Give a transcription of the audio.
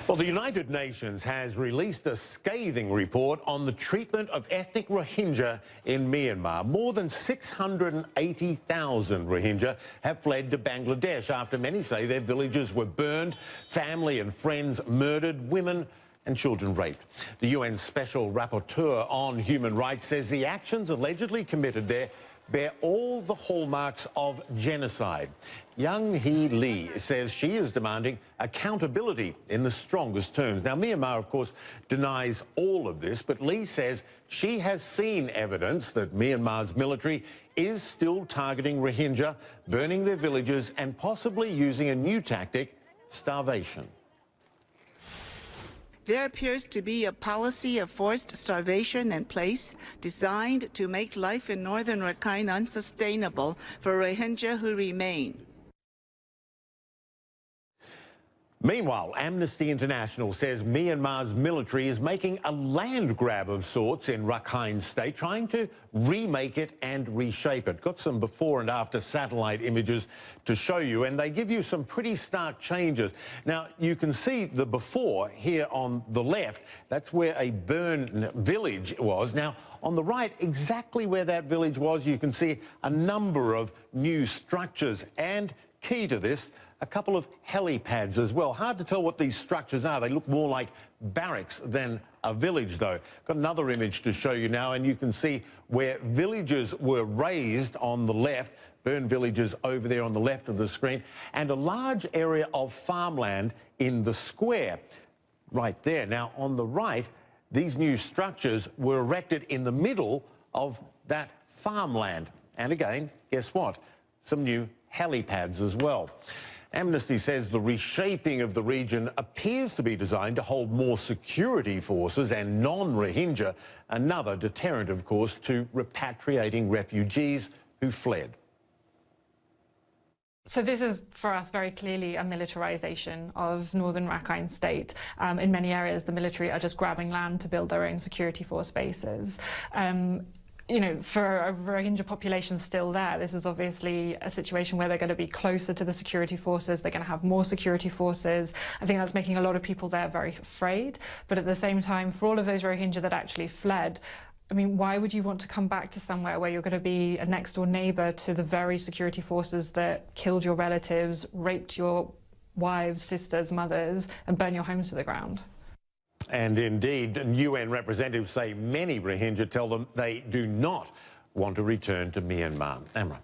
Well, the United Nations has released a scathing report on the treatment of ethnic Rohingya in Myanmar. More than 680,000 Rohingya have fled to Bangladesh after many say their villages were burned, family and friends murdered, women and children raped. The UN Special Rapporteur on Human Rights says the actions allegedly committed there bear all the hallmarks of genocide. Young Hee Lee says she is demanding accountability in the strongest terms. Now, Myanmar, of course, denies all of this, but Lee says she has seen evidence that Myanmar's military is still targeting Rohingya, burning their villages and possibly using a new tactic, starvation. There appears to be a policy of forced starvation in place designed to make life in northern Rakhin unsustainable for Rohingya who remain. Meanwhile, Amnesty International says Myanmar's military is making a land grab of sorts in Rakhine State, trying to remake it and reshape it. Got some before and after satellite images to show you, and they give you some pretty stark changes. Now, you can see the before here on the left. That's where a burned village was. Now, on the right, exactly where that village was, you can see a number of new structures and, key to this, a couple of helipads as well. Hard to tell what these structures are. They look more like barracks than a village, though. Got another image to show you now, and you can see where villages were razed on the left, burned villages over there on the left of the screen, and a large area of farmland in the square right there. Now, on the right, these new structures were erected in the middle of that farmland. And again, guess what? Some new helipads as well. Amnesty says the reshaping of the region appears to be designed to hold more security forces and non-Rohingya, another deterrent, of course, to repatriating refugees who fled. So this is, for us, very clearly a militarisation of northern Rakhine State. In many areas, the military are just grabbing land to build their own security force bases. You know, for a Rohingya population still there, this is obviously a situation where they're going to be closer to the security forces, they're going to have more security forces. I think that's making a lot of people there very afraid. But at the same time, for all of those Rohingya that actually fled, I mean, why would you want to come back to somewhere where you're going to be a next-door neighbour to the very security forces that killed your relatives, raped your wives, sisters, mothers, and burn your homes to the ground? And indeed, UN representatives say many Rohingya tell them they do not want to return to Myanmar. Amra.